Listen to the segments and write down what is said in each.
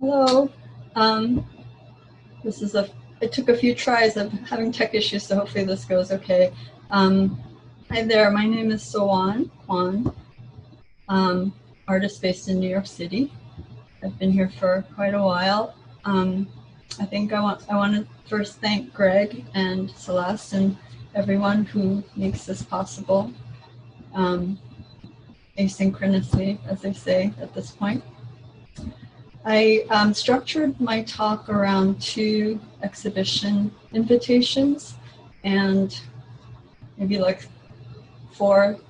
Hello. Um, this is it took a few tries of having tech issues, so hopefully this goes okay. Um, Hi there, my name is Sowon, Kwon, artist based in New York City. I've been here for quite a while. Um, I want to first thank Greg and Celeste and everyone who makes this possible, um, asynchronously, as they say at this point. I structured my talk around two exhibition invitations and maybe like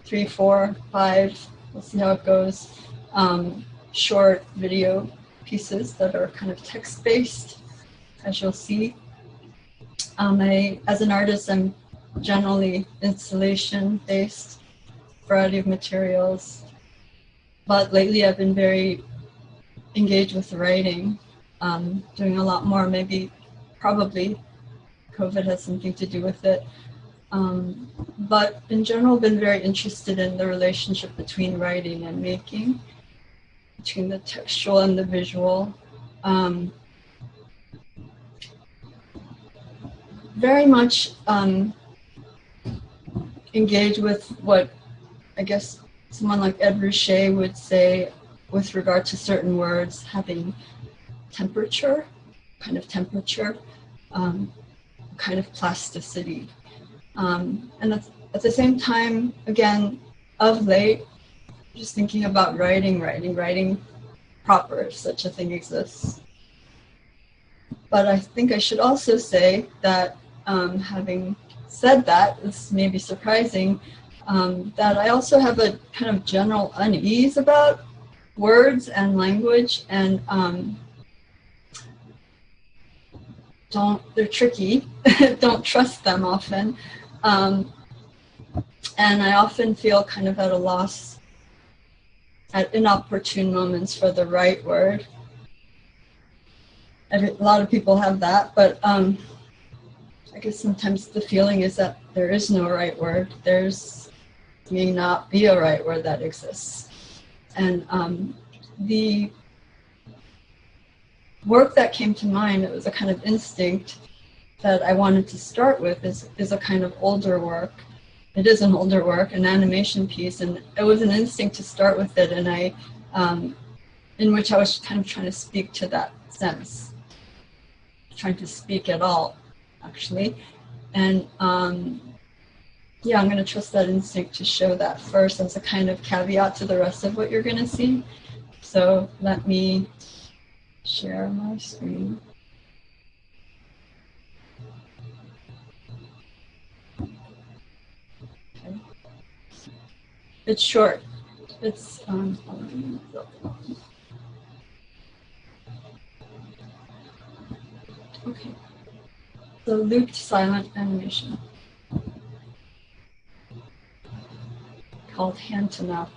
three, four, five, we'll see how it goes, short video pieces that are kind of text-based, as you'll see. As an artist, I'm generally installation-based, variety of materials, but lately I've been very engaged with writing, doing a lot more. Probably COVID has something to do with it. But in general, been very interested in the relationship between writing and making, between the textual and the visual. Very much engaged with what I guess someone like Ed Ruscha would say with regard to certain words having temperature, kind of plasticity. And at the same time, again, of late, just thinking about writing proper, if such a thing exists. But I think I should also say that having said that, this may be surprising, that I also have a kind of general unease about words and language, and they're tricky, don't trust them often. And I often feel kind of at a loss at inopportune moments for the right word. A lot of people have that, but I guess sometimes the feeling is that there is no right word. There's may not be a right word that exists. And the work that came to mind, it was a kind of instinct that I wanted to start with, is a kind of older work. It is an older work, an animation piece, and it was an instinct to start with it, and in which I was kind of trying to speak to that sense, trying to speak at all, actually. And yeah, I'm going to trust that instinct to show that first as a kind of caveat to the rest of what you're going to see. So let me share my screen. Okay. It's short. It's okay. So looped silent animation called hand to mouth.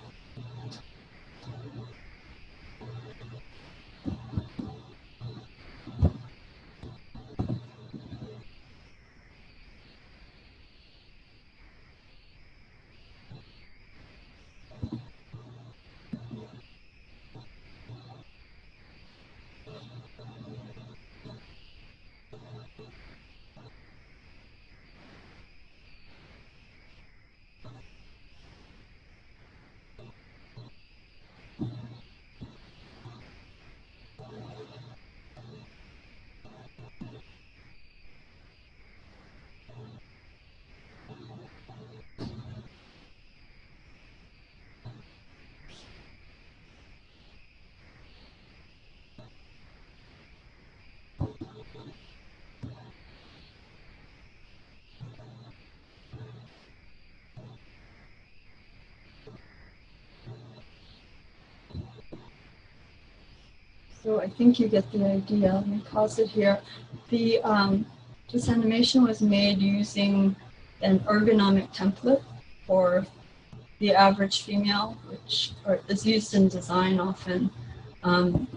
So I think you get the idea. Let me pause it here. This animation was made using an ergonomic template for the average female, which is used in design often. And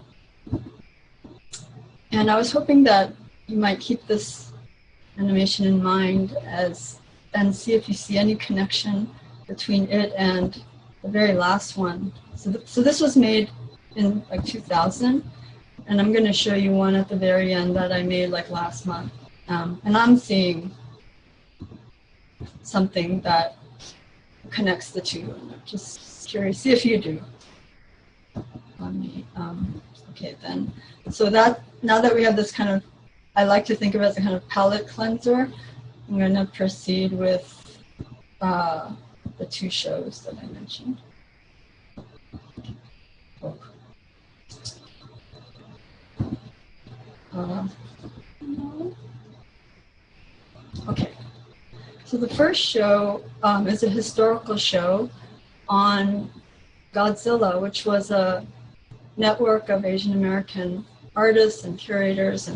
I was hoping that you might keep this animation in mind and see if you see any connection between it and the very last one. So this was made in like 2000, And I'm going to show you one at the very end that I made like last month. And I'm seeing something that connects the two. And I'm just curious, see if you do. Let me, okay then. So that, now that we have this kind of, I like to think of it as a kind of palette cleanser, I'm going to proceed with the two shows that I mentioned. Oh. Okay, so the first show is a historical show on Godzilla, which was a network of Asian American artists and curators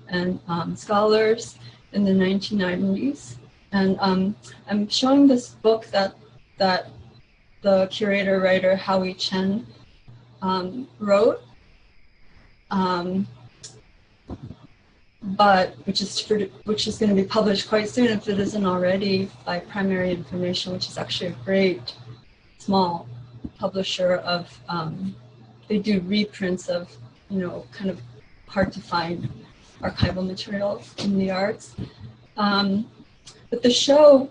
and scholars in the 1990s. And I'm showing this book that the curator writer Howie Chen wrote, but which is going to be published quite soon if it isn't already, by Primary Information, which is actually a great small publisher of, they do reprints of, you know, kind of hard to find archival materials in the arts. But the show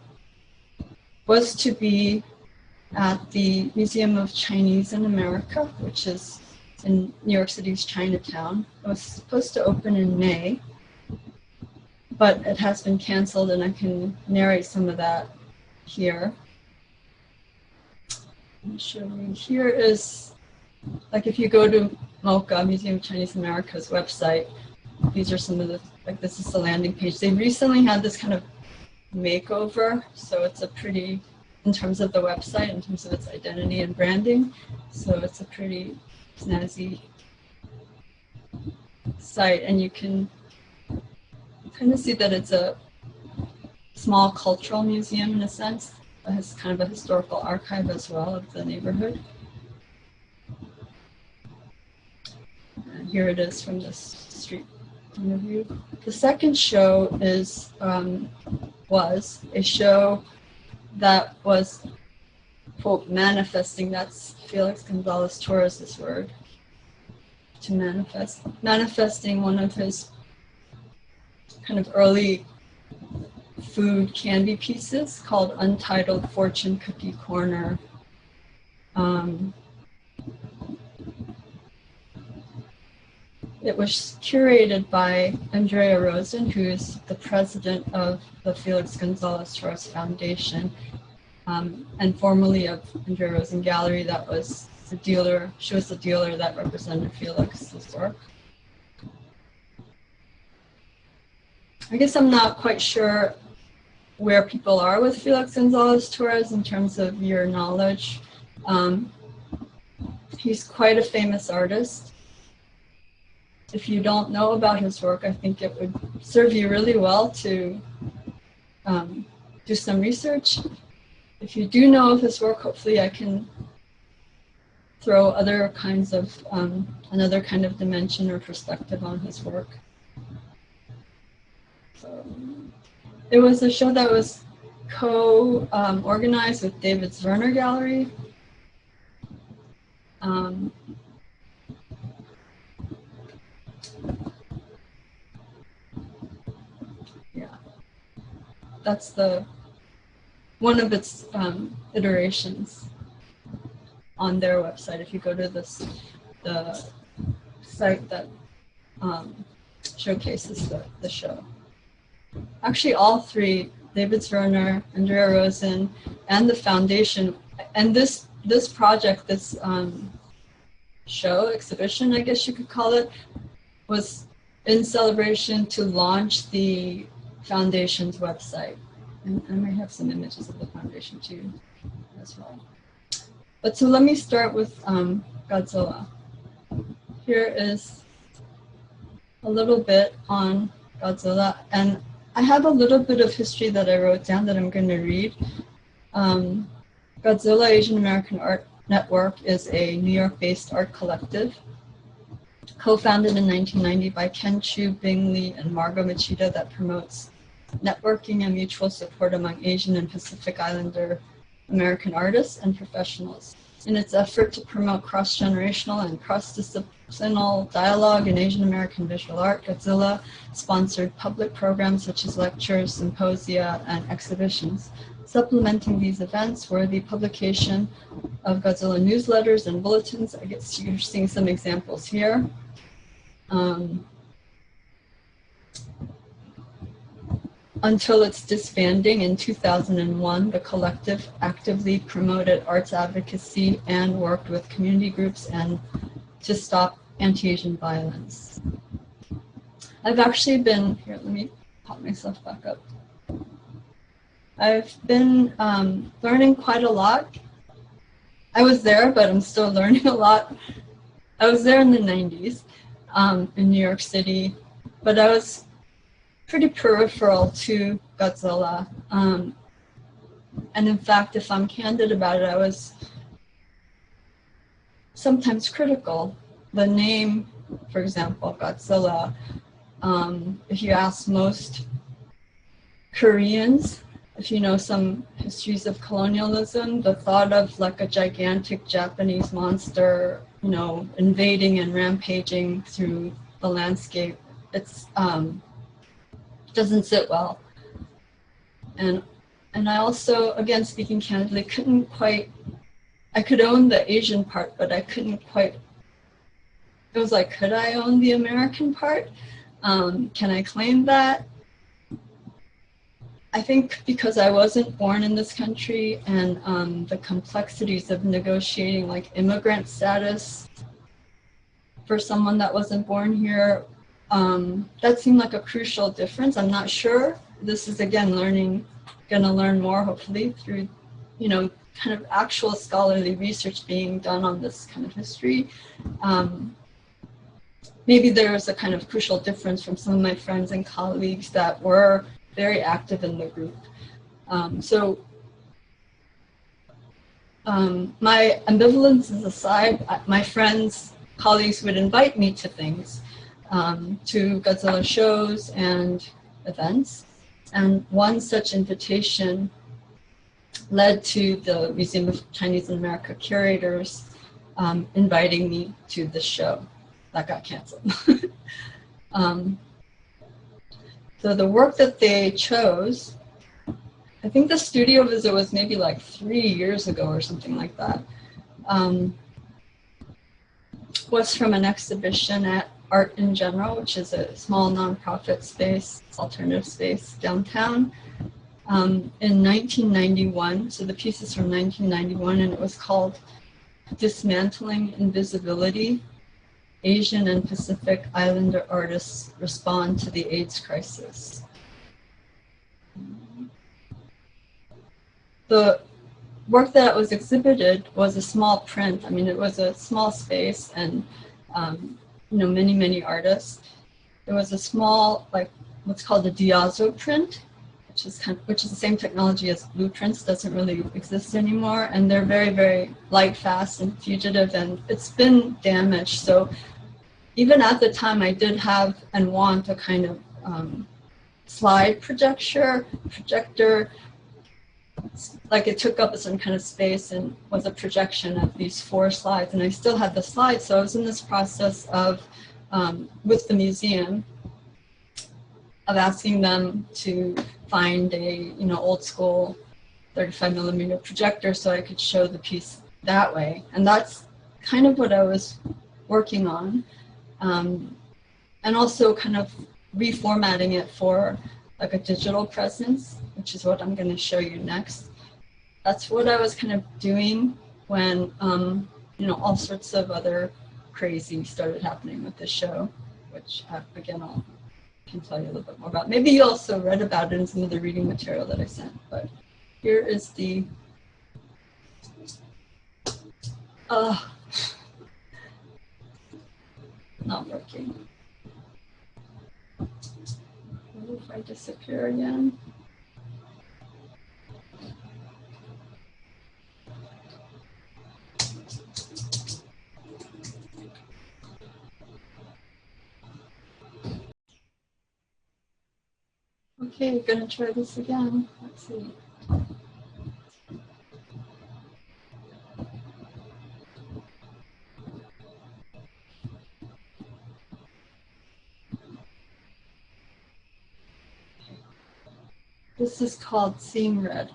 was to be at the Museum of Chinese in America, which is in New York City's Chinatown. It was supposed to open in May, but it has been canceled, and I can narrate some of that here. Let me show you. Here is, like, if you go to MoCA, Museum of Chinese America's website, these are some of the, like, this is the landing page. They recently had this kind of makeover, so it's a pretty, in terms of the website, in terms of its identity and branding, so it's a pretty snazzy site, and you can kind of see that it's a small cultural museum in a sense. It has kind of a historical archive as well of the neighborhood. And here it is from this street point of view. The second show is was a show that was, quote, manifesting, that's Felix Gonzalez Torres's word, to manifest, manifesting one of his kind of early food candy pieces called Untitled Fortune Cookie Corner. It was curated by Andrea Rosen, who is the president of the Felix Gonzalez Torres Foundation, and formerly of Andrea Rosen Gallery. That was the dealer, she was the dealer that represented Felix's work. I guess I'm not quite sure where people are with Felix Gonzalez Torres in terms of your knowledge. He's quite a famous artist. If you don't know about his work, I think it would serve you really well to do some research. If you do know of his work, hopefully I can throw other kinds of, another kind of dimension or perspective on his work. So, it was a show that was co-organized with David Zwirner Gallery. Yeah, that's one of its iterations on their website. If you go to the site that showcases the show. Actually, all three, David Zwirner, Andrea Rosen, and the foundation, and this project, this show, exhibition, I guess you could call it, was in celebration to launch the foundation's website. And I might have some images of the foundation too, as well. But so let me start with Godzilla. Here is a little bit on Godzilla, and I have a little bit of history that I wrote down that I'm going to read. Godzilla Asian American Art Network is a New York-based art collective, co-founded in 1990 by Ken Chu, Bing Lee, and Margot Machida, that promotes networking and mutual support among Asian and Pacific Islander American artists and professionals. in its effort to promote cross-generational and cross-disciplinary dialogue in Asian American visual art, Godzilla sponsored public programs such as lectures, symposia, and exhibitions. Supplementing these events were the publication of Godzilla newsletters and bulletins. I guess you're seeing some examples here. Until its disbanding in 2001, the collective actively promoted arts advocacy and worked with community groups and to stop anti-Asian violence. I've actually been, here, let me pop myself back up. I've been learning quite a lot. I was there, but I'm still learning a lot. I was there in the 90s in New York City, but I was pretty peripheral to Godzilla. And in fact, if I'm candid about it, I was sometimes critical. The name, for example, Godzilla, if you ask most Koreans, if you know some histories of colonialism, the thought of like a gigantic Japanese monster, you know, invading and rampaging through the landscape, it's doesn't sit well. And I also, again, speaking candidly, couldn't quite, I could own the Asian part, but I couldn't quite, it was like, could I own the American part? Can I claim that? I think because I wasn't born in this country and the complexities of negotiating like immigrant status for someone that wasn't born here, that seemed like a crucial difference. I'm not sure. This is, again, gonna learn more hopefully through, you know, kind of actual scholarly research being done on this kind of history. Maybe there was a kind of crucial difference from some of my friends and colleagues that were very active in the group. My ambivalences aside, my friends, colleagues would invite me to things, to Godzilla shows and events. And one such invitation led to the Museum of Chinese America curators inviting me to the show. That got canceled. So the work that they chose, I think the studio visit was maybe like 3 years ago or something like that, was from an exhibition at Art in General, which is a small nonprofit space, alternative space downtown, in 1991. So the piece is from 1991, and it was called Dismantling Invisibility, Asian and Pacific Islander Artists Respond to the AIDS Crisis. The work that was exhibited was a small print. I mean, it was a small space and, you know, many artists. There was a small, like, what's called a diazo print, which is the same technology as blueprints, doesn't really exist anymore. And they're very light, fast, and fugitive, and it's been damaged. So even at the time, I did have and want a kind of slide projector, like it took up some kind of space and was a projection of these 4 slides. And I still had the slides, so I was in this process of, with the museum, of asking them to find a, you know, old school 35mm projector so I could show the piece that way. And that's kind of what I was working on. And also kind of reformatting it for like a digital presence, which is what I'm going to show you next. That's what I was kind of doing when, you know, all sorts of other crazy started happening with this show, which again, I can tell you a little bit more about. Maybe you also read about it in some of the reading material that I sent, but here is the, not working. What if I disappear again? Okay, gonna try this again. Let's see. This is called Seeing Red.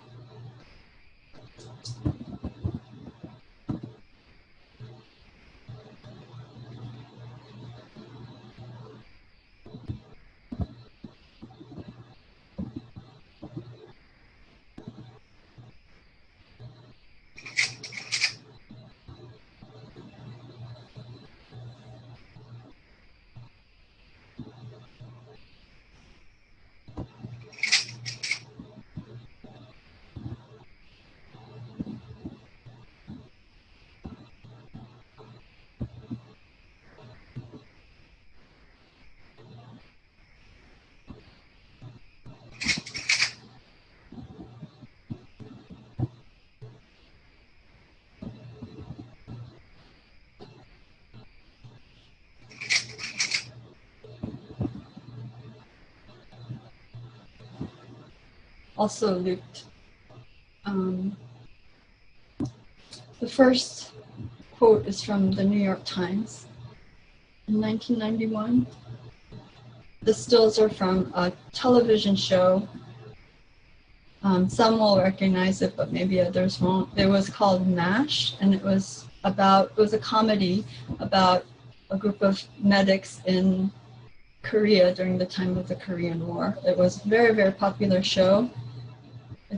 Also looped. The first quote is from the New York Times in 1991. The stills are from a television show. Some will recognize it, but maybe others won't. It was called MASH, and it was a comedy about a group of medics in Korea during the time of the Korean War. It was a very, very popular show. The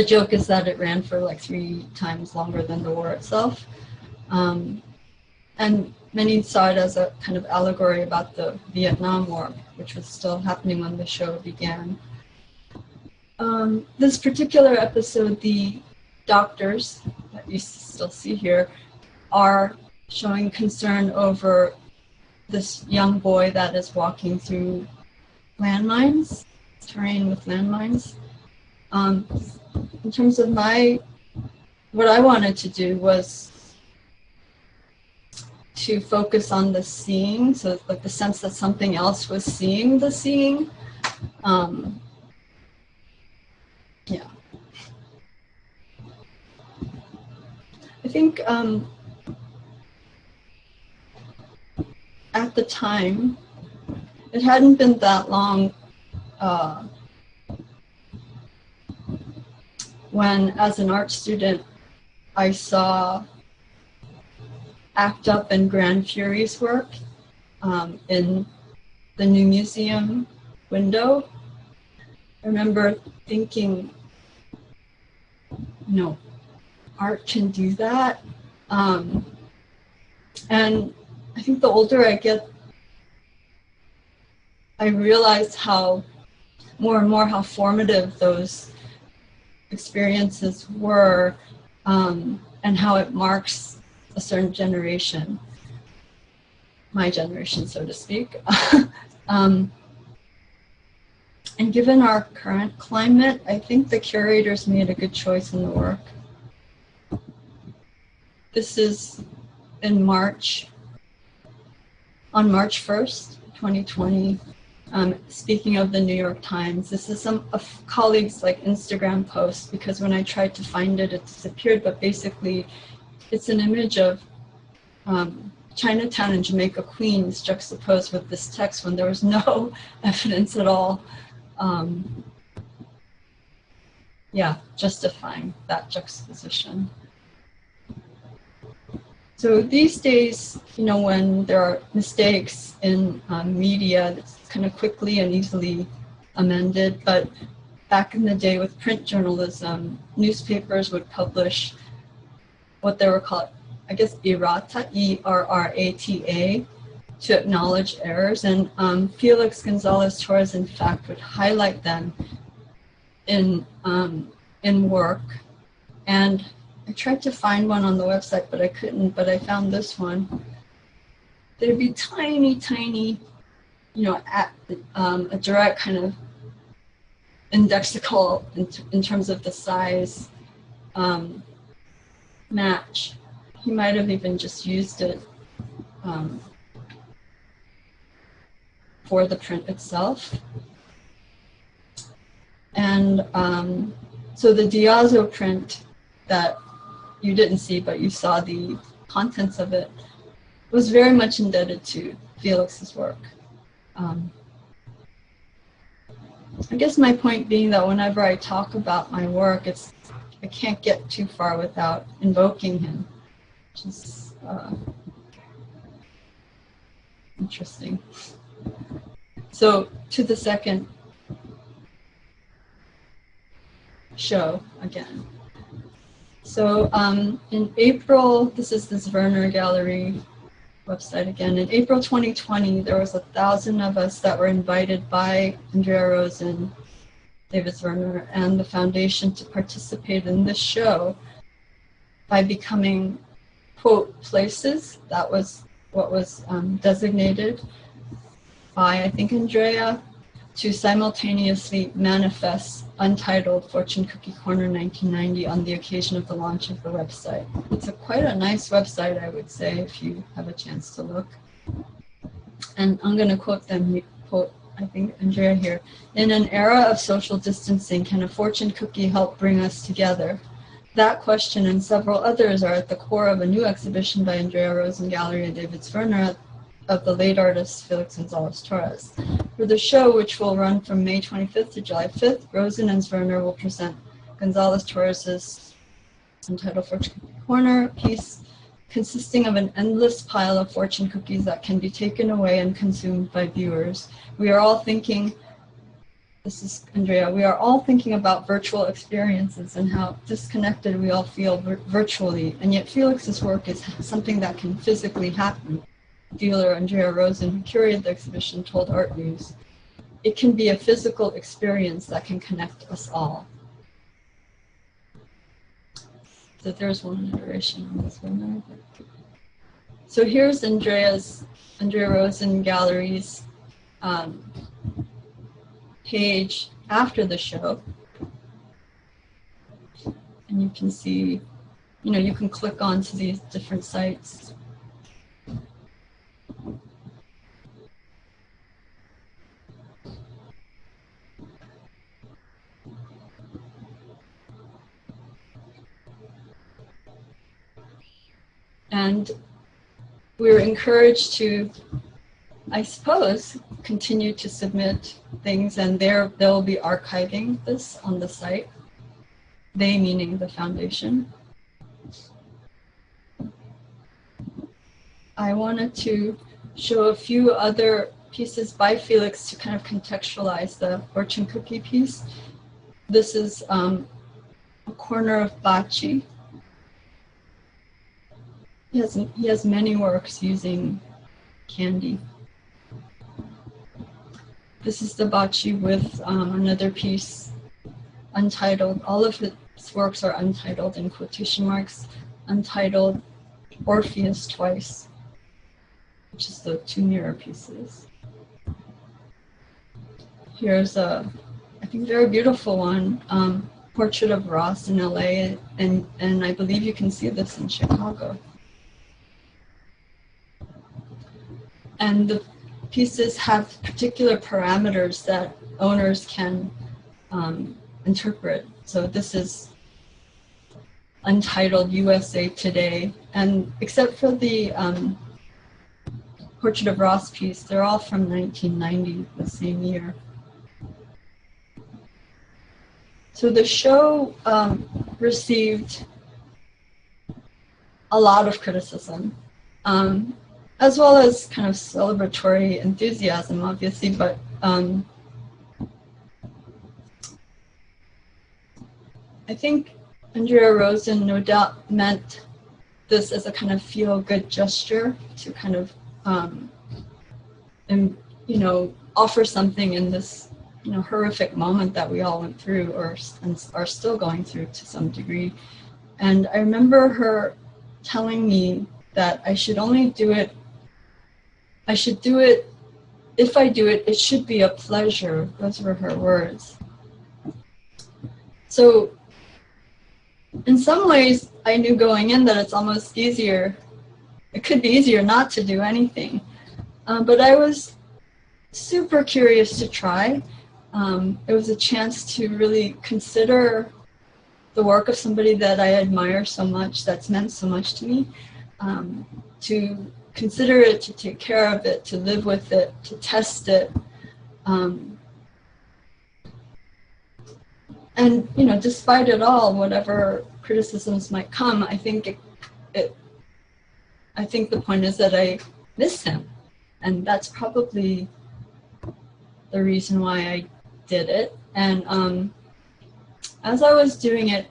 joke is that it ran for like 3 times longer than the war itself. And many saw it as a kind of allegory about the Vietnam War, which was still happening when the show began. This particular episode, the doctors that you still see here are showing concern over this young boy that is walking through landmines, terrain with landmines. In terms of what I wanted to do was to focus on the seeing, so like the sense that something else was seeing the seeing. Yeah. I think at the time, it hadn't been that long when, as an art student, I saw Act Up and Grand Fury's work in the new museum window. I remember thinking, art can do that. And I think the older I get, I realize how more and more how formative those experiences were, and how it marks a certain generation, my generation, so to speak. And given our current climate, I think the curators made a good choice in the work. This is in March, on March 1st, 2020. Speaking of the New York Times, this is some of colleagues' like Instagram posts, because when I tried to find it, it disappeared. But basically, it's an image of Chinatown and Jamaica, Queens juxtaposed with this text when there was no evidence at all. Justifying that juxtaposition. So these days, when there are mistakes in media, it's kind of quickly and easily amended. But back in the day with print journalism, newspapers would publish what they were called, I guess, errata, E-R-R-A-T-A, to acknowledge errors. And Felix Gonzalez Torres, in fact, would highlight them in work. And I tried to find one on the website, but I couldn't. But I found this one. There'd be tiny, a direct kind of indexical in terms of the size match. He might have even just used it for the print itself. And so the Diazo print that you didn't see, but you saw the contents of it, was very much indebted to Felix's work. I guess my point being that whenever I talk about my work, I can't get too far without invoking him, which is interesting. So to the second show again. So in April, this is this Werner Gallery website again. In April 2020, there was 1,000 of us that were invited by Andrea Rosen, David Werner, and the foundation to participate in this show by becoming, quote, places. That was what was designated by, I think, Andrea, to simultaneously manifest Untitled Fortune Cookie Corner 1990 on the occasion of the launch of the website. It's quite a nice website, I would say, if you have a chance to look. And I'm going to quote, I think, Andrea here. In an era of social distancing, can a fortune cookie help bring us together? That question and several others are at the core of a new exhibition by Andrea Rosen Gallery and David Werner of the late artist Felix Gonzalez Torres. For the show, which will run from May 25th to July 5th, Rosen and Werner will present Gonzalez Torres's Untitled Fortune Cookie Corner piece, consisting of an endless pile of fortune cookies that can be taken away and consumed by viewers. We are all thinking, this is Andrea, we are all thinking about virtual experiences and how disconnected we all feel virtually, and yet Felix's work is something that can physically happen. Dealer Andrea Rosen, who curated the exhibition, told Art News, it can be a physical experience that can connect us all. So there's one iteration on this one. So here's Andrea Rosen Gallery's page after the show. And you can see, you can click onto these different sites. And we're encouraged to, I suppose, continue to submit things, and they'll be archiving this on the site. They meaning the foundation. I wanted to show a few other pieces by Felix to kind of contextualize the fortune cookie piece. This is a corner of Bachi. He has many works using candy. This is the Bachi with another piece, untitled. All of his works are untitled in quotation marks. Untitled Orpheus Twice, which is the two mirror pieces. Here's I think very beautiful one, Portrait of Ross in LA, and I believe you can see this in Chicago. And the pieces have particular parameters that owners can interpret. So this is Untitled USA Today, and except for the Portrait of Ross piece, they're all from 1990, the same year. So the show received a lot of criticism, as well as kind of celebratory enthusiasm, obviously, but I think Andrea Rosen no doubt meant this as a kind of feel-good gesture to kind of, offer something in this, horrific moment that we all went through and are still going through to some degree. And I remember her telling me that I should only do it, if I do it, it should be a pleasure. Those were her words. So in some ways, I knew going in that it's almost easier, it could be easier not to do anything. But I was super curious to try. It was a chance to really consider the work of somebody that I admire so much, that's meant so much to me, to consider it, to take care of it, to live with it, to test it. And you know, despite it all, whatever criticisms might come, I think I think the point is that I miss him, and that's probably the reason why I did it. And as I was doing it,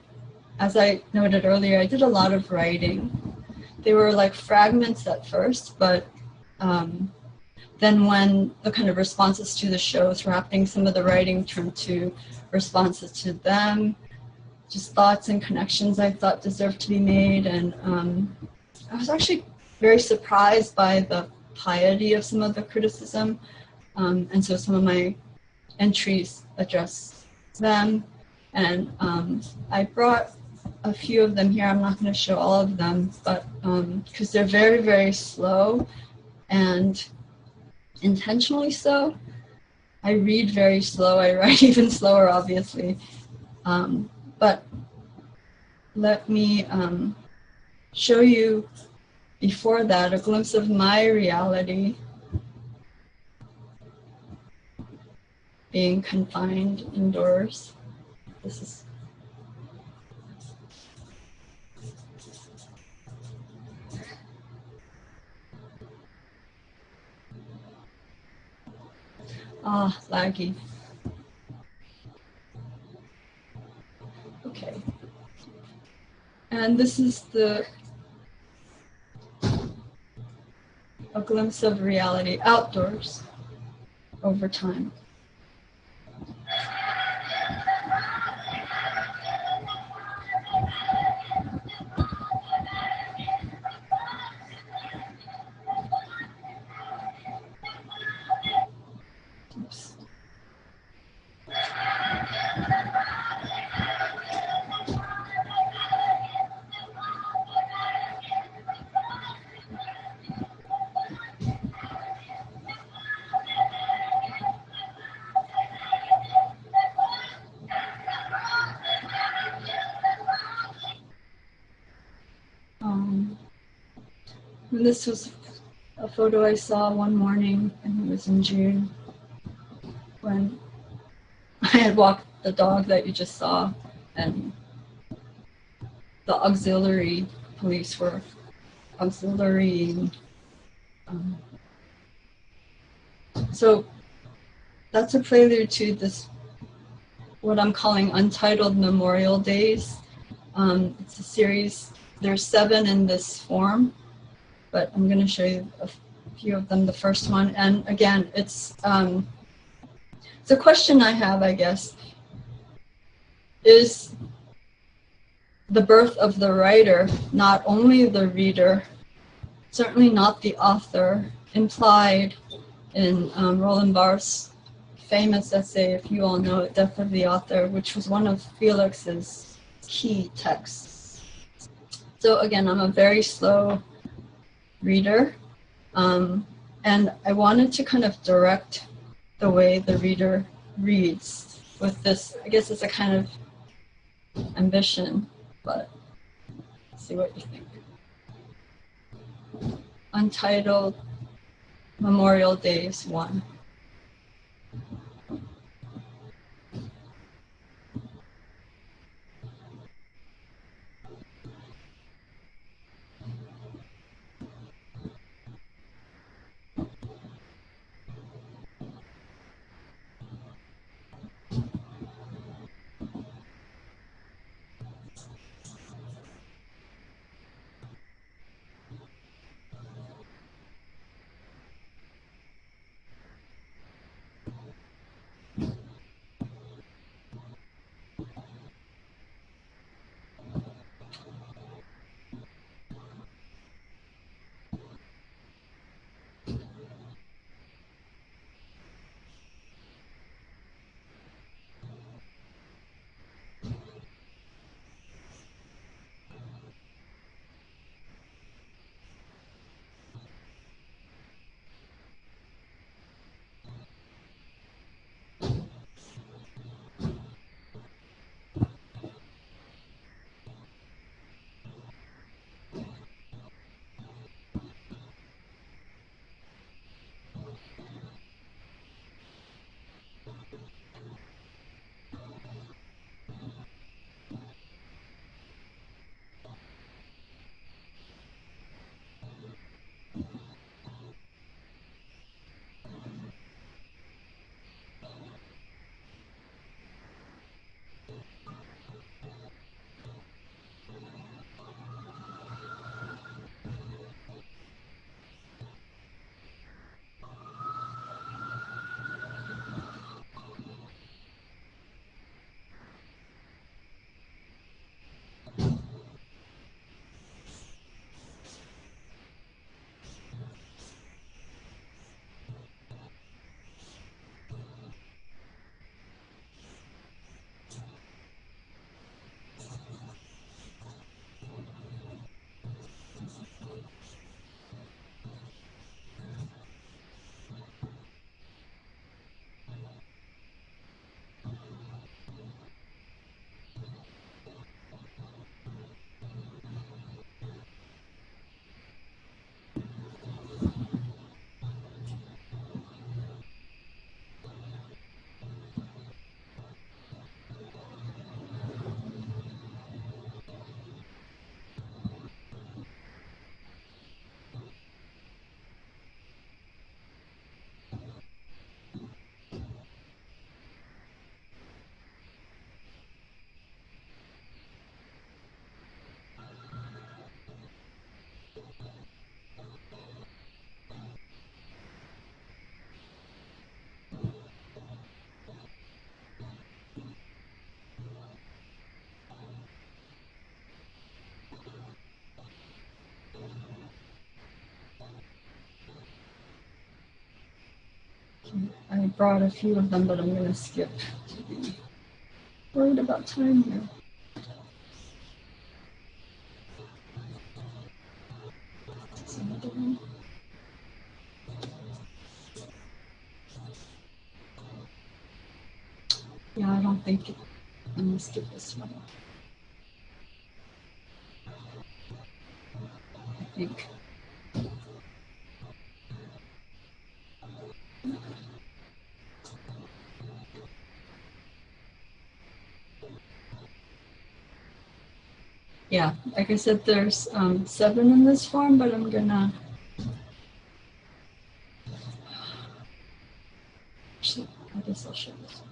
as I noted earlier, I did a lot of writing. They were like fragments at first, but then when the kind of responses to the shows were happening, some of the writing turned to responses to them, just thoughts and connections I thought deserved to be made. And I was actually very surprised by the piety of some of the criticism. And so some of my entries address them. And I brought a few of them here. I'm not going to show all of them, but because they're very, very slow and intentionally so. I read very slow. I write even slower, obviously. But let me show you before that a glimpse of my reality being confined indoors. This is laggy. Okay. And this is a glimpse of reality outdoors over time. Oops. And this was a photo I saw one morning, and it was in June, when I had walked the dog that you just saw, and the auxiliary police were auxiliarying. So that's a prelude to this, what I'm calling Untitled Memorial Days. It's a series. There's 7 in this form, but I'm going to show you a few of them. The first one, and again, it's a question I have, I guess. Is the birth of the writer not only the reader, certainly not the author, implied in Roland Barthes' famous essay, if you all know it, Death of the Author, which was one of Felix's key texts. So again, I'm a very slow reader, and I wanted to kind of direct the way the reader reads with this. I guess it's a kind of ambition, but let's see what you think. Untitled Memorial Days 1. I brought a few of them, but I'm going to skip to be worried about time here. There's another one. Yeah, I don't think I'm going to skip this one. I think. Yeah, like I said, there's 7 in this form, but I'm gonna actually, I guess I'll show this one.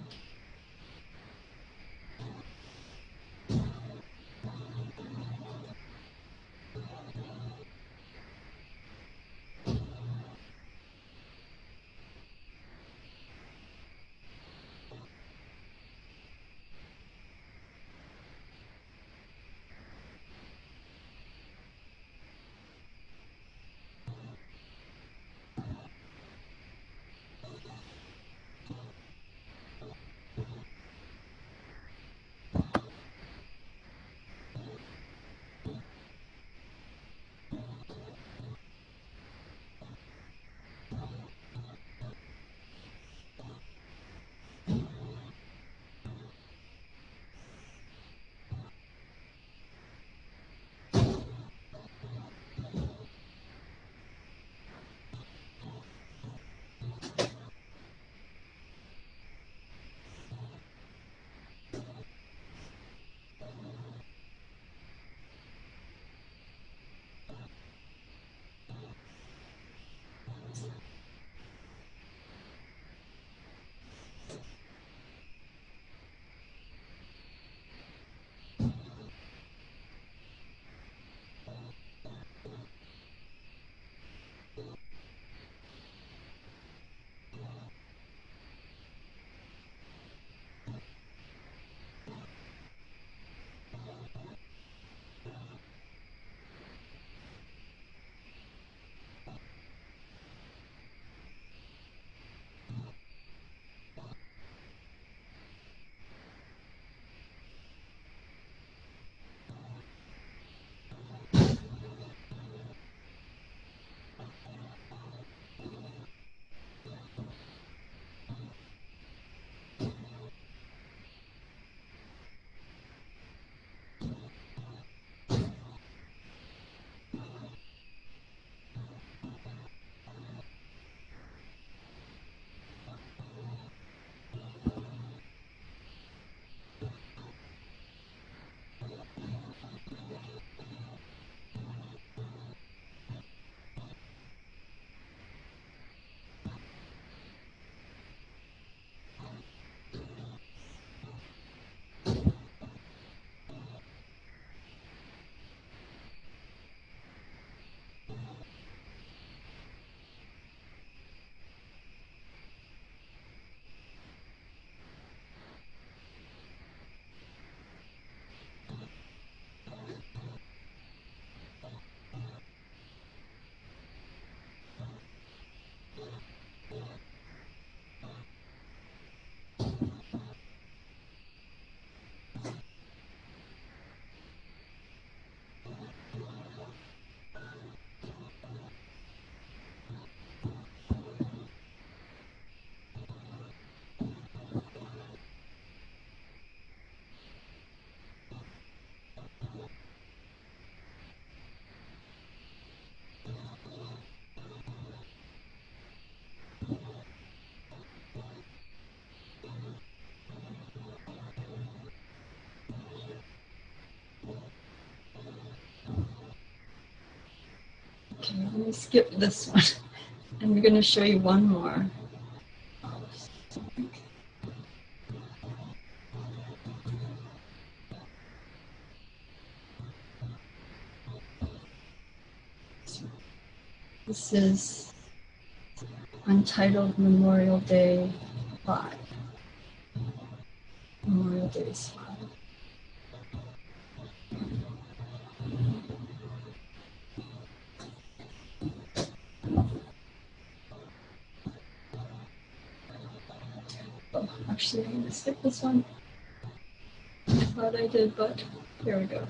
Okay, let me skip this one. I'm going to show you one more. This is Untitled Memorial Day 5. Memorial Days 5. Oh, actually, I'm gonna skip this one. I thought I did, but here we go.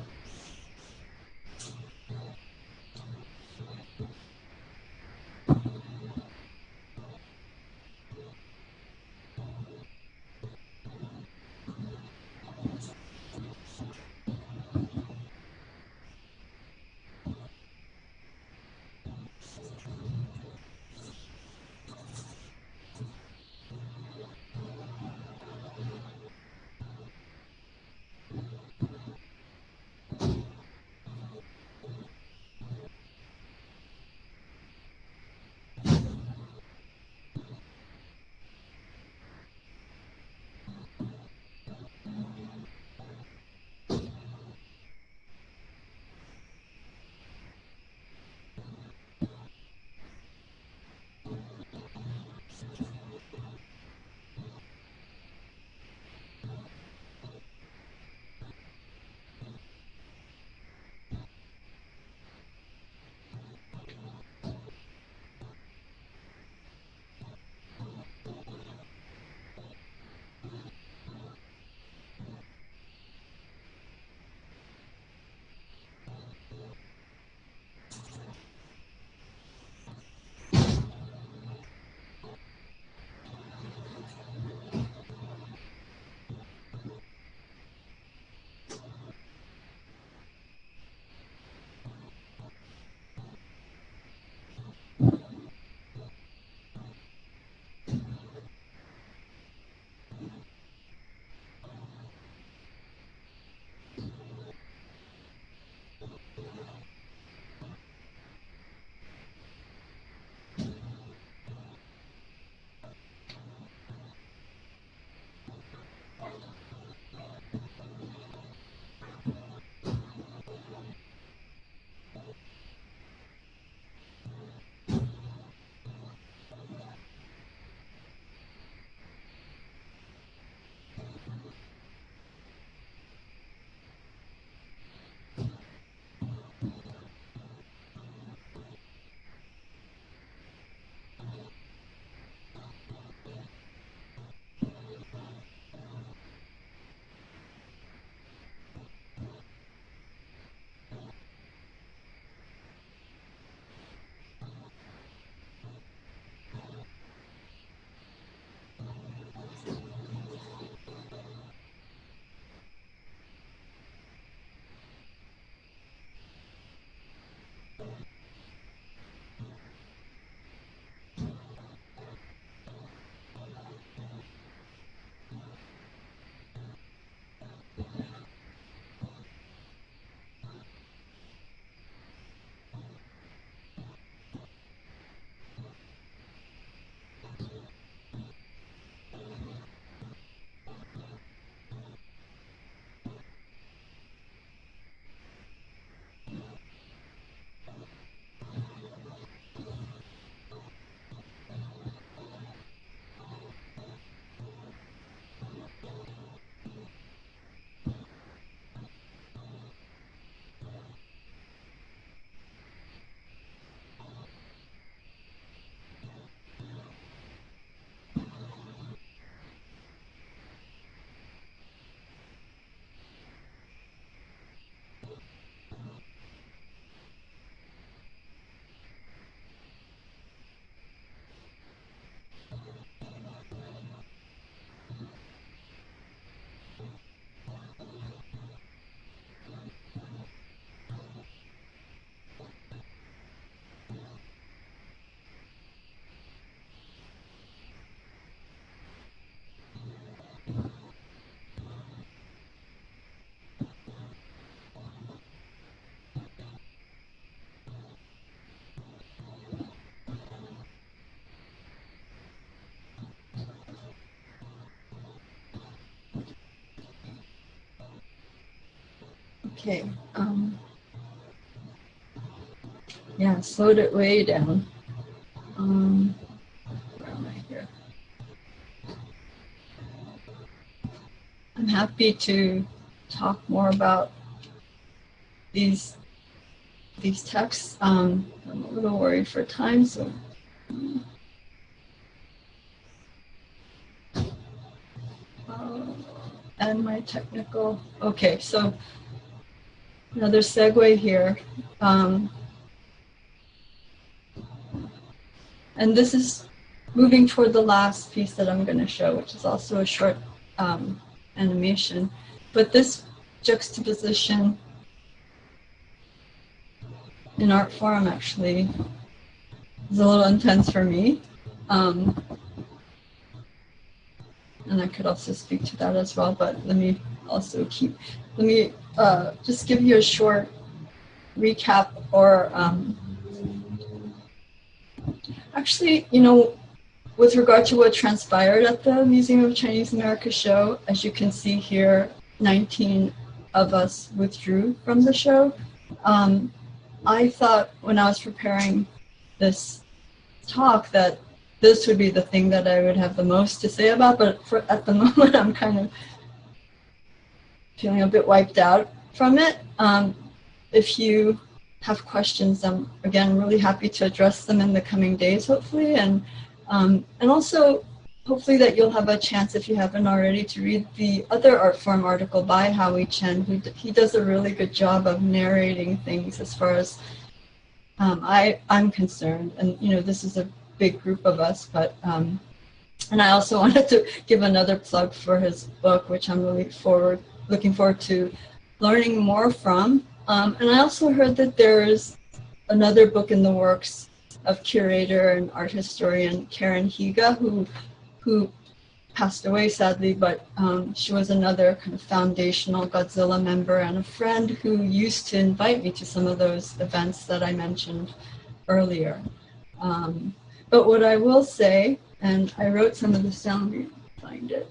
Okay. Yeah, slowed it way down. Where am I here? I'm happy to talk more about these texts. I'm a little worried for time, so find my technical. Okay, so another segue here. And this is moving toward the last piece that I'm going to show, which is also a short animation. But this juxtaposition in art form actually is a little intense for me. And I could also speak to that as well, but let me just give you a short recap or actually, with regard to what transpired at the Museum of Chinese America show, as you can see here, 19 of us withdrew from the show. I thought when I was preparing this talk that this would be the thing that I would have the most to say about, but at the moment I'm kind of feeling a bit wiped out from it. If you have questions, I'm again really happy to address them in the coming days, hopefully, and also hopefully that you'll have a chance, if you haven't already, to read the other art form article by Howie Chen. He does a really good job of narrating things as far as I'm concerned, and this is a big group of us, but and I also wanted to give another plug for his book, which I'm really looking forward to learning more from. And I also heard that there's another book in the works of curator and art historian Karen Higa, who passed away sadly, but she was another kind of foundational Godzilla member and a friend who used to invite me to some of those events that I mentioned earlier. But what I will say, and I wrote some of this down, let me find it.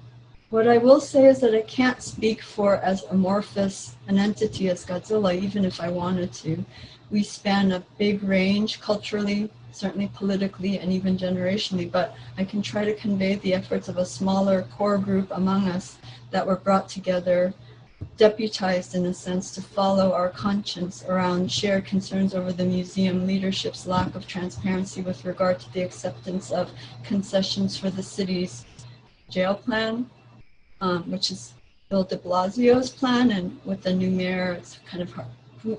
What I will say is that I can't speak for as amorphous an entity as Godzilla, even if I wanted to. We span a big range culturally, certainly politically, and even generationally, but I can try to convey the efforts of a smaller core group among us that were brought together, deputized in a sense, to follow our conscience around shared concerns over the museum leadership's lack of transparency with regard to the acceptance of concessions for the city's jail plan, which is Bill de Blasio's plan, and with the new mayor, it's kind of hard.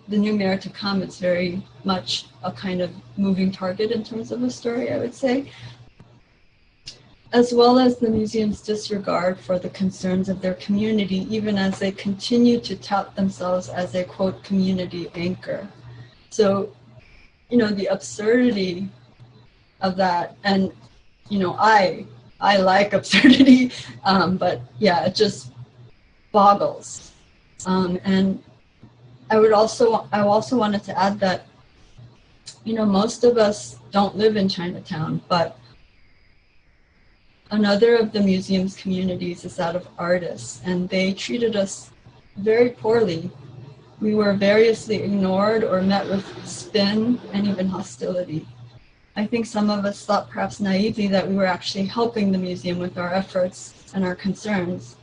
The new mayor to come, it's very much a kind of moving target in terms of a story, I would say, as well as the museum's disregard for the concerns of their community, even as they continue to tout themselves as a, quote, community anchor. So, the absurdity of that, and, I like absurdity, but yeah, it just boggles. And I also wanted to add that, most of us don't live in Chinatown, but another of the museum's communities is that of artists, and they treated us very poorly. We were variously ignored or met with spin and even hostility. I think some of us thought perhaps naively that we were actually helping the museum with our efforts and our concerns.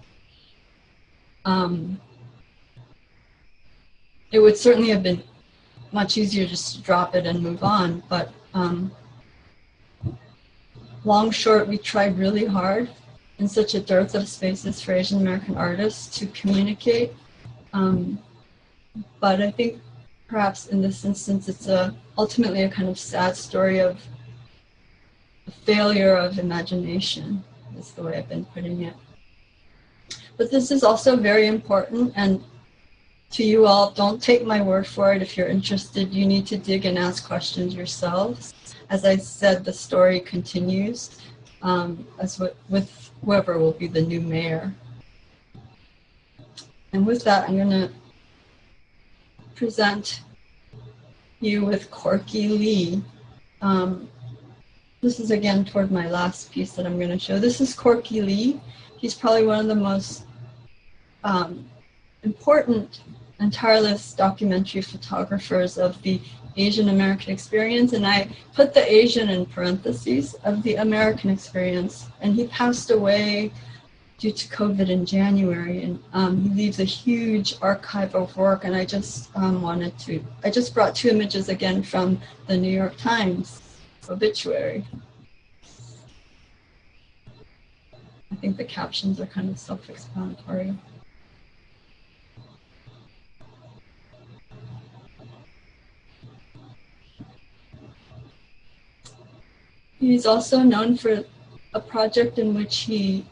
It would certainly have been much easier just to drop it and move on, but long short, we tried really hard in such a dearth of spaces for Asian American artists to communicate. But I think perhaps in this instance, it's ultimately a kind of sad story of a failure of imagination, is the way I've been putting it. But this is also very important, and to you all, don't take my word for it. If you're interested, you need to dig and ask questions yourselves. As I said, the story continues with whoever will be the new mayor. And with that, I'm going to present you with Corky Lee. This is again toward my last piece that I'm going to show. This is Corky Lee. He's probably one of the most important and tireless documentary photographers of the Asian American experience, and I put the Asian in parentheses, of the American experience. And he passed away due to COVID in January, and he leaves a huge archive of work, and I just I just brought two images again from the New York Times obituary. I think the captions are kind of self-explanatory. He's also known for a project in which he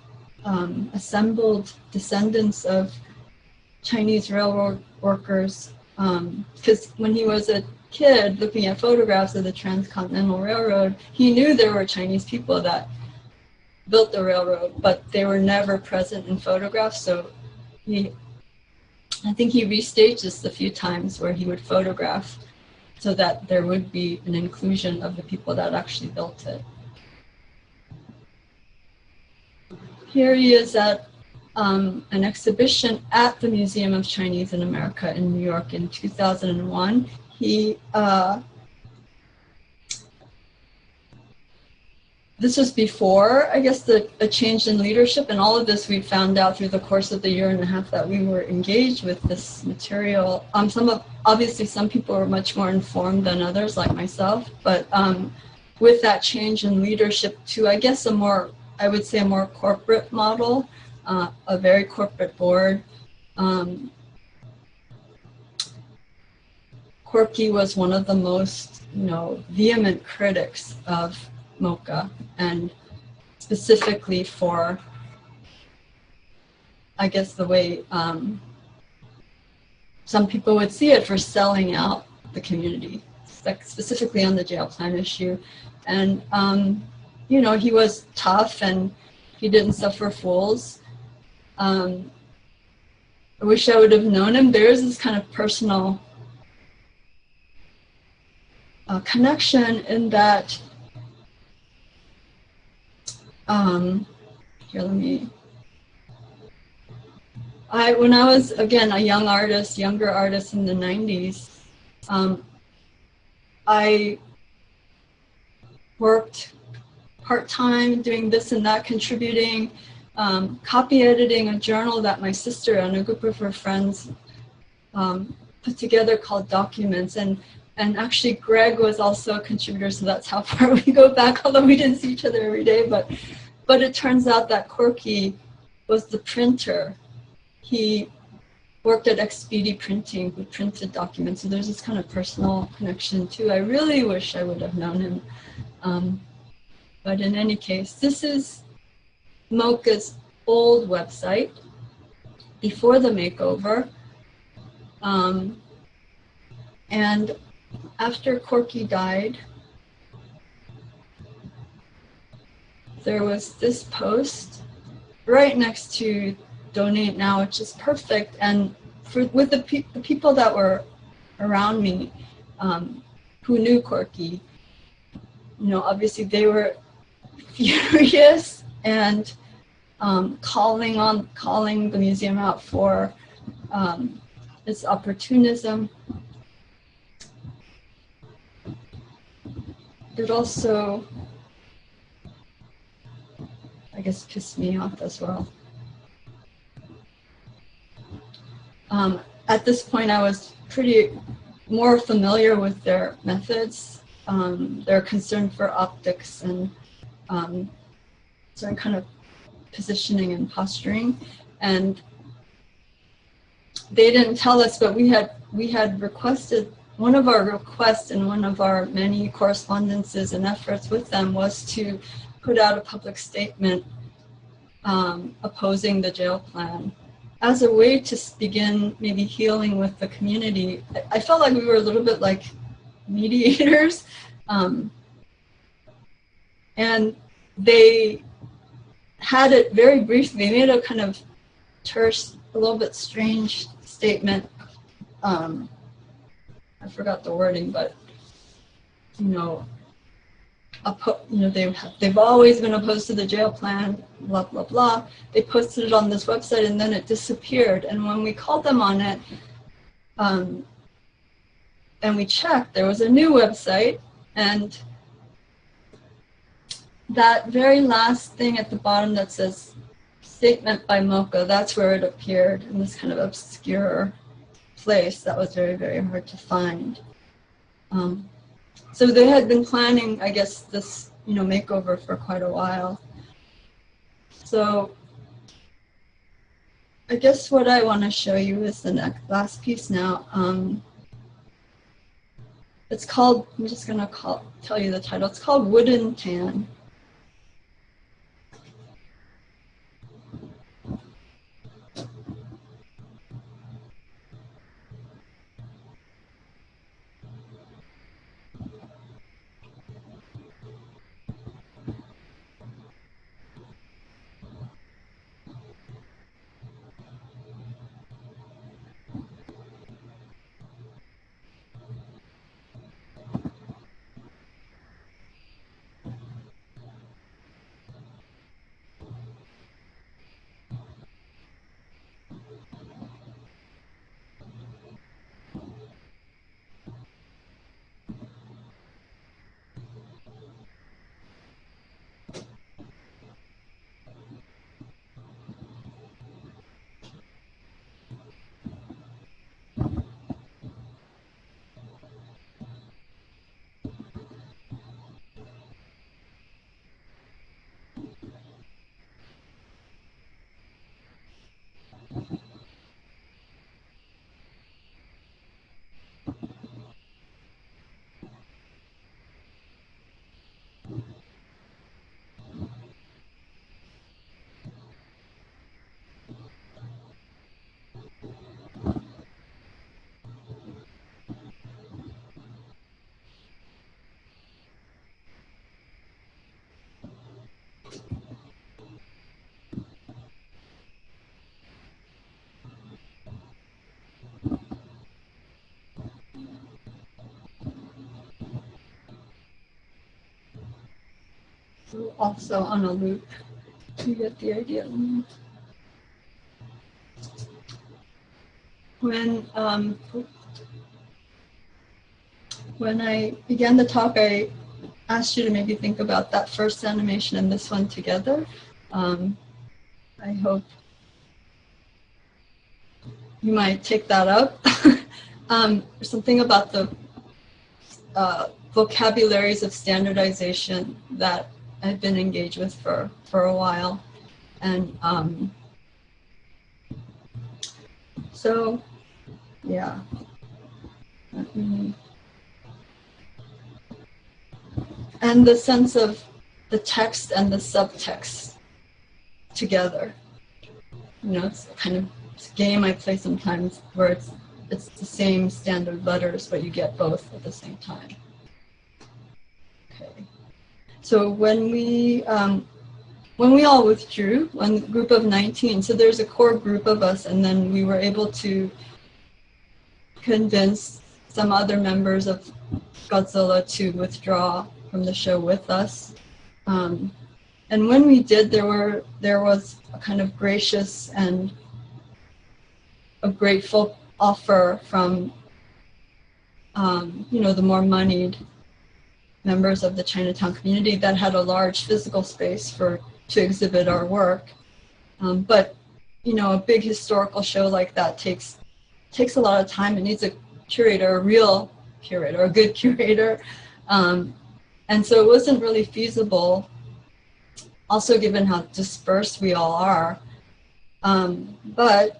assembled descendants of Chinese railroad workers, because when he was a kid looking at photographs of the Transcontinental Railroad, he knew there were Chinese people that built the railroad, but they were never present in photographs. So I think he restaged this a few times where he would photograph so that there would be an inclusion of the people that actually built it. Here he is at an exhibition at the Museum of Chinese in America in New York in 2001. This was before, I guess, a change in leadership, and all of this we found out through the course of the year and a half that we were engaged with this material. Obviously some people were much more informed than others, like myself, but with that change in leadership to, I guess, I would say a more corporate model, a very corporate board. Corky was one of the most, vehement critics of MoCA, and specifically for, I guess, the way some people would see it, for selling out the community, like specifically on the jail plan issue. And, he was tough and he didn't suffer fools. I wish I would have known him. There is this kind of personal connection in that, when I was, again, a younger artist in the 90s, I worked part-time doing this and that, contributing, copy editing a journal that my sister and a group of her friends put together called Documents. And actually Greg was also a contributor, so that's how far we go back, although we didn't see each other every day. But it turns out that Corky was the printer. He worked at Expedi Printing, who printed documents. So there's this kind of personal connection too. I really wish I would have known him. But in any case, this is MoCA's old website before the makeover. And after Corky died, there was this post right next to Donate Now, which is perfect. And with the people that were around me who knew Corky, obviously they were furious and calling the museum out for its opportunism. It also, I guess, pissed me off as well. At this point, I was more familiar with their methods, their concern for optics and certain kind of positioning and posturing. And they didn't tell us, but we had requested, one of our requests in one of our many correspondences and efforts with them was to put out a public statement opposing the jail plan as a way to begin maybe healing with the community. I felt like we were a little bit like mediators. And they had it very briefly. They made a kind of terse, a little bit strange statement. I forgot the wording, but they've always been opposed to the jail plan, blah blah blah. They posted it on this website and then it disappeared. And when we called them on it, and we checked, there was a new website, and that very last thing at the bottom that says statement by MoCA, that's where it appeared, in this kind of obscure place that was very, very hard to find. So they had been planning, I guess, this makeover for quite a while. So I guess what I want to show you is the last piece now. It's called, I'm just going to tell you the title. It's called Wooden Tan. Also on a loop. You get the idea. When I began the talk, I asked you to maybe think about that first animation and this one together. I hope you might take that up. Something about the vocabularies of standardization that I've been engaged with for a while. And so, yeah. And the sense of the text and the subtext together. You know, it's kind of a game I play sometimes where it's the same standard letters, but you get both at the same time. Okay. So when we all withdrew, one group of 19, so there's a core group of us, and then we were able to convince some other members of Godzilla to withdraw from the show with us. And when we did, there was a kind of gracious and a grateful offer from, you know, the more moneyed members of the Chinatown community that had a large physical space to exhibit our work. But, you know, a big historical show like that takes a lot of time. It needs a curator, a real curator, a good curator. And so it wasn't really feasible, also given how dispersed we all are. But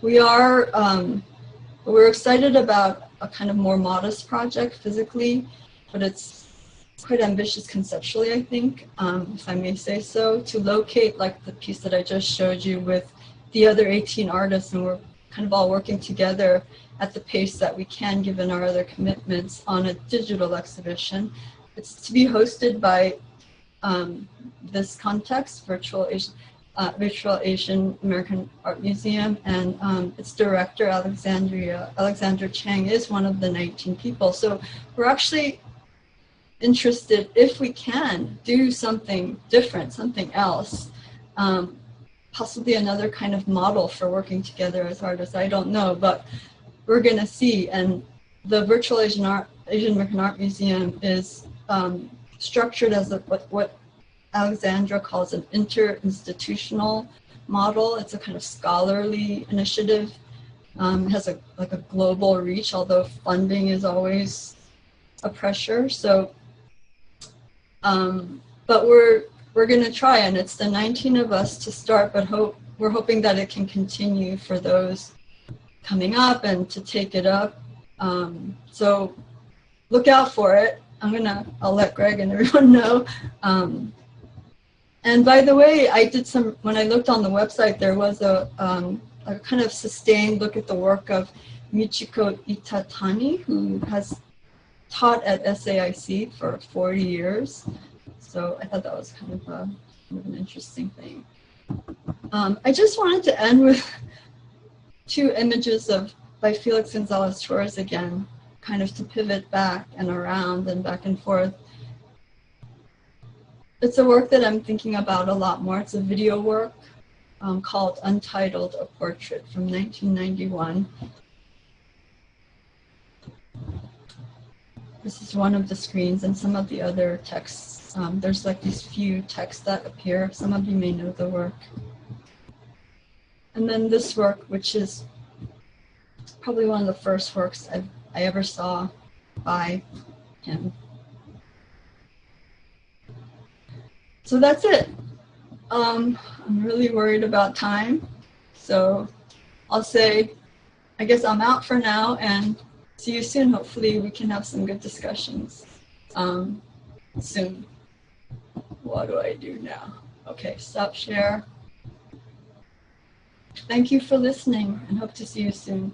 we're excited about a kind of more modest project physically, but it's quite ambitious conceptually, I think, if I may say so, to locate like the piece that I just showed you with the other 18 artists, and we're kind of all working together at the pace that we can given our other commitments on a digital exhibition. It's to be hosted by this context, Virtual Asian American Art Museum, and its director, Alexandra Chang, is one of the 19 people. So we're actually interested, if we can, do something different, something else, possibly another kind of model for working together as artists. I don't know, but we're going to see. And the Virtual Asian American Art Museum is structured as what Alexandra calls an interinstitutional model. It's a kind of scholarly initiative. It has a global reach, although funding is always a pressure. So, but we're going to try, and it's the 19 of us to start, but we're hoping that it can continue for those coming up and to take it up. So look out for it. I'll let Greg and everyone know. And by the way, when I looked on the website, there was a kind of sustained look at the work of Michiko Itatani, who has taught at SAIC for 40 years. So I thought that was kind of an interesting thing. I just wanted to end with two images by Felix Gonzalez Torres again, kind of to pivot back and around and back and forth. It's a work that I'm thinking about a lot more. It's a video work called Untitled, a Portrait from 1991. This is one of the screens, and some of the other texts. There's like these few texts that appear. Some of you may know the work. And then this work, which is probably one of the first works I ever saw by him. So that's it. I'm really worried about time. So I'll say, I guess I'm out for now, and see you soon. Hopefully we can have some good discussions soon. What do I do now? Okay, stop share. Thank you for listening, and hope to see you soon.